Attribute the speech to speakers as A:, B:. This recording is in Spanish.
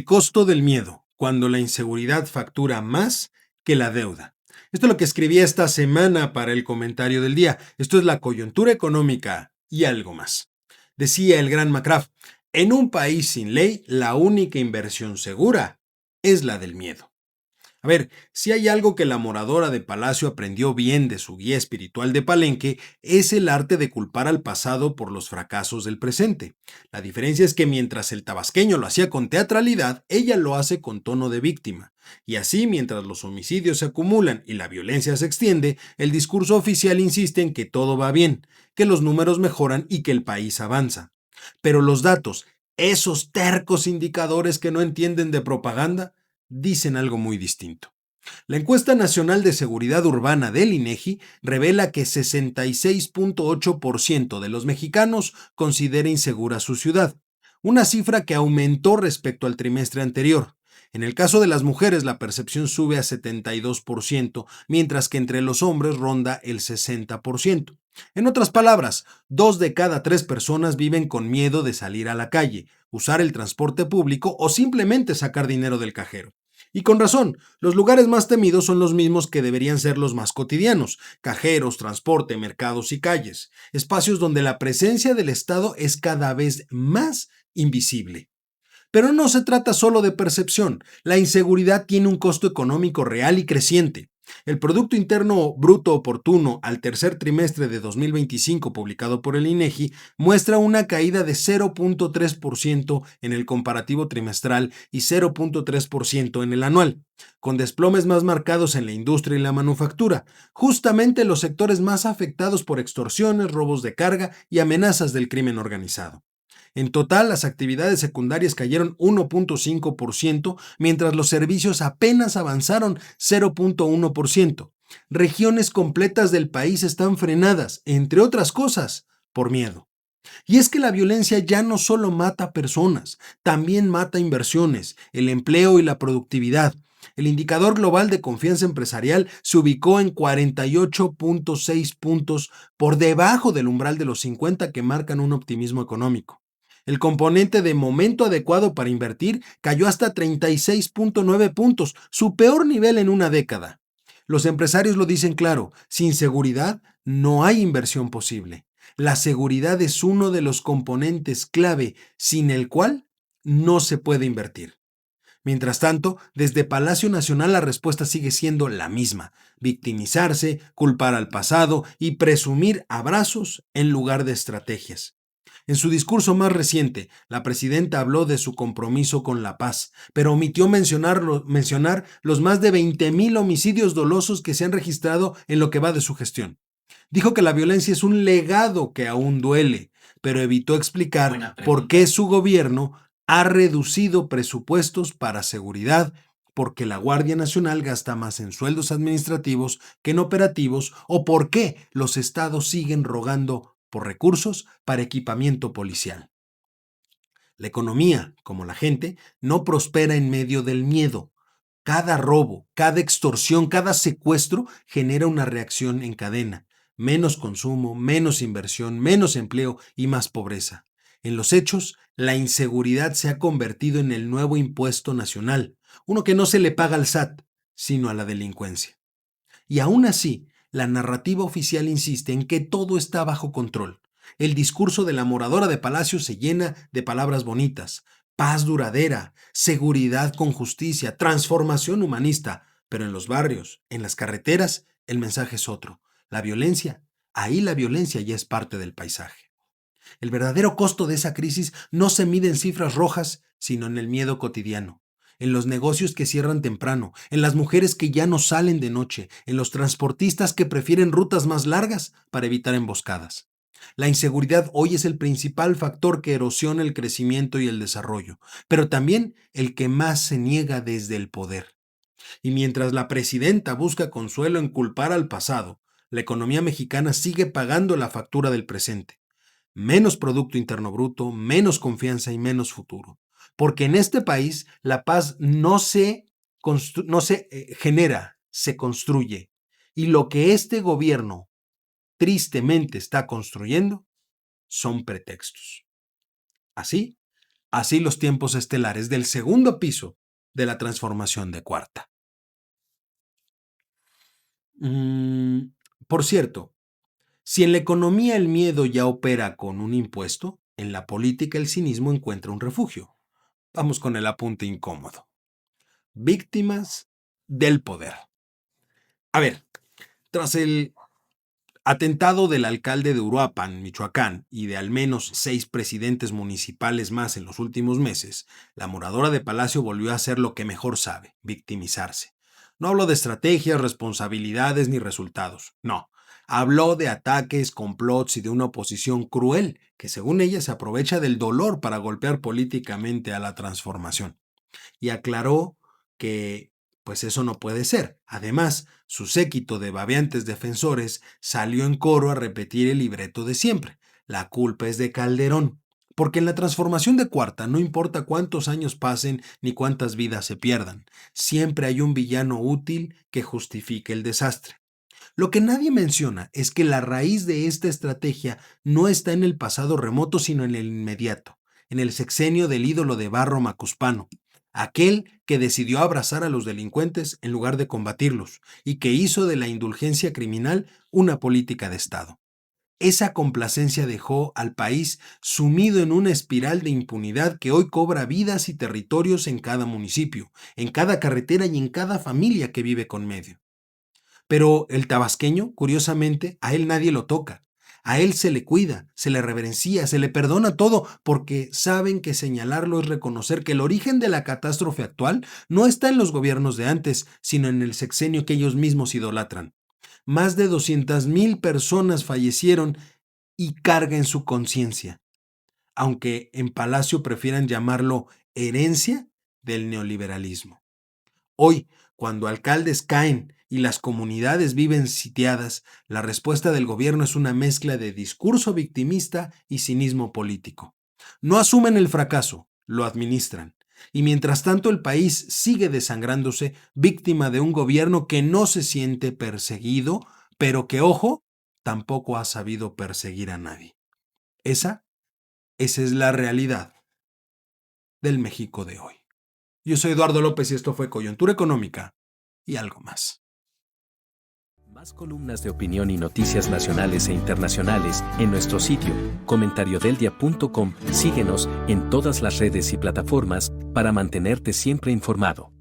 A: El costo del miedo, cuando la inseguridad factura más que la deuda. Esto es lo que escribí esta semana para el comentario del día. Esto es la coyuntura económica y algo más. Decía el gran McCraft, en un país sin ley, la única inversión segura es la del miedo. A ver, si hay algo que la moradora de Palacio aprendió bien de su guía espiritual de Palenque, es el arte de culpar al pasado por los fracasos del presente. La diferencia es que mientras el tabasqueño lo hacía con teatralidad, ella lo hace con tono de víctima. Y así, mientras los homicidios se acumulan y la violencia se extiende, el discurso oficial insiste en que todo va bien, que los números mejoran y que el país avanza. Pero los datos, esos tercos indicadores que no entienden de propaganda, dicen algo muy distinto. La encuesta nacional de seguridad urbana del INEGI revela que 66.8% de los mexicanos considera insegura su ciudad, una cifra que aumentó respecto al trimestre anterior. En el caso de las mujeres, la percepción sube a 72%, mientras que entre los hombres ronda el 60%. En otras palabras, 2 de cada 3 personas viven con miedo de salir a la calle, usar el transporte público o simplemente sacar dinero del cajero. Y con razón, los lugares más temidos son los mismos que deberían ser los más cotidianos: cajeros, transporte, mercados y calles, espacios donde la presencia del Estado es cada vez más invisible. Pero no se trata solo de percepción. La inseguridad tiene un costo económico real y creciente. El Producto Interno Bruto Oportuno al tercer trimestre de 2025, publicado por el INEGI, muestra una caída de 0.3% en el comparativo trimestral y 0.3% en el anual, con desplomes más marcados en la industria y la manufactura, justamente los sectores más afectados por extorsiones, robos de carga y amenazas del crimen organizado. En total, las actividades secundarias cayeron 1.5%, mientras los servicios apenas avanzaron 0.1%. Regiones completas del país están frenadas, entre otras cosas, por miedo. Y es que la violencia ya no solo mata personas, también mata inversiones, el empleo y la productividad. El indicador global de confianza empresarial se ubicó en 48.6 puntos por debajo del umbral de los 50 que marcan un optimismo económico. El componente de momento adecuado para invertir cayó hasta 36.9 puntos, su peor nivel en una década. Los empresarios lo dicen claro: sin seguridad no hay inversión posible. La seguridad es uno de los componentes clave sin el cual no se puede invertir. Mientras tanto, desde Palacio Nacional la respuesta sigue siendo la misma: victimizarse, culpar al pasado y presumir abrazos en lugar de estrategias. En su discurso más reciente, la presidenta habló de su compromiso con la paz, pero omitió mencionar los más de 20,000 homicidios dolosos que se han registrado en lo que va de su gestión. Dijo que la violencia es un legado que aún duele, pero evitó explicar por qué su gobierno ha reducido presupuestos para seguridad, porque la Guardia Nacional gasta más en sueldos administrativos que en operativos, o por qué los estados siguen rogando por recursos para equipamiento policial. La economía, como la gente, no prospera en medio del miedo. Cada robo, cada extorsión, cada secuestro genera una reacción en cadena: menos consumo, menos inversión, menos empleo y más pobreza. En los hechos, la inseguridad se ha convertido en el nuevo impuesto nacional, uno que no se le paga al SAT, sino a la delincuencia. Y aún así, la narrativa oficial insiste en que todo está bajo control. El discurso de la moradora de Palacio se llena de palabras bonitas: paz duradera, seguridad con justicia, transformación humanista. Pero en los barrios, en las carreteras, el mensaje es otro: la violencia. Ahí la violencia ya es parte del paisaje. El verdadero costo de esa crisis no se mide en cifras rojas, sino en el miedo cotidiano, en los negocios que cierran temprano, en las mujeres que ya no salen de noche, en los transportistas que prefieren rutas más largas para evitar emboscadas. La inseguridad hoy es el principal factor que erosiona el crecimiento y el desarrollo, pero también el que más se niega desde el poder. Y mientras la presidenta busca consuelo en culpar al pasado, la economía mexicana sigue pagando la factura del presente: menos Producto Interno Bruto, menos confianza y menos futuro. Porque en este país la paz no se genera, se construye. Y lo que este gobierno tristemente está construyendo son pretextos. Así, Así los tiempos estelares del segundo piso de la transformación de cuarta. Mm, por cierto, si en la economía el miedo ya opera con un impuesto, en la política el cinismo encuentra un refugio. Vamos con el apunte incómodo. Víctimas del poder. A ver, tras el atentado del alcalde de Uruapan, Michoacán, y de al menos 6 presidentes municipales más en los últimos meses, la moradora de Palacio volvió a hacer lo que mejor sabe, victimizarse. No habló de estrategias, responsabilidades ni resultados, no. Habló de ataques, complots y de una oposición cruel que según ella se aprovecha del dolor para golpear políticamente a la transformación. Y aclaró que pues eso no puede ser. Además, su séquito de babeantes defensores salió en coro a repetir el libreto de siempre. La culpa es de Calderón. Porque en la transformación de cuarta no importa cuántos años pasen ni cuántas vidas se pierdan, siempre hay un villano útil que justifique el desastre. Lo que nadie menciona es que la raíz de esta estrategia no está en el pasado remoto, sino en el inmediato, en el sexenio del ídolo de barro macuspano, aquel que decidió abrazar a los delincuentes en lugar de combatirlos y que hizo de la indulgencia criminal una política de Estado. Esa complacencia dejó al país sumido en una espiral de impunidad que hoy cobra vidas y territorios en cada municipio, en cada carretera y en cada familia que vive con medio. Pero el tabasqueño, curiosamente, a él nadie lo toca. A él se le cuida, se le reverencia, se le perdona todo, porque saben que señalarlo es reconocer que el origen de la catástrofe actual no está en los gobiernos de antes, sino en el sexenio que ellos mismos idolatran. Más de 200,000 personas fallecieron y carga en su conciencia, aunque en Palacio prefieran llamarlo herencia del neoliberalismo. Hoy, cuando alcaldes caen y las comunidades viven sitiadas, la respuesta del gobierno es una mezcla de discurso victimista y cinismo político. No asumen el fracaso, lo administran. Y mientras tanto el país sigue desangrándose, víctima de un gobierno que no se siente perseguido, pero que, ojo, tampoco ha sabido perseguir a nadie. Esa es la realidad del México de hoy. Yo soy Eduardo López y esto fue Coyuntura Económica y algo más.
B: Más columnas de opinión y noticias nacionales e internacionales en nuestro sitio, comentariodeldia.com. Síguenos en todas las redes y plataformas para mantenerte siempre informado.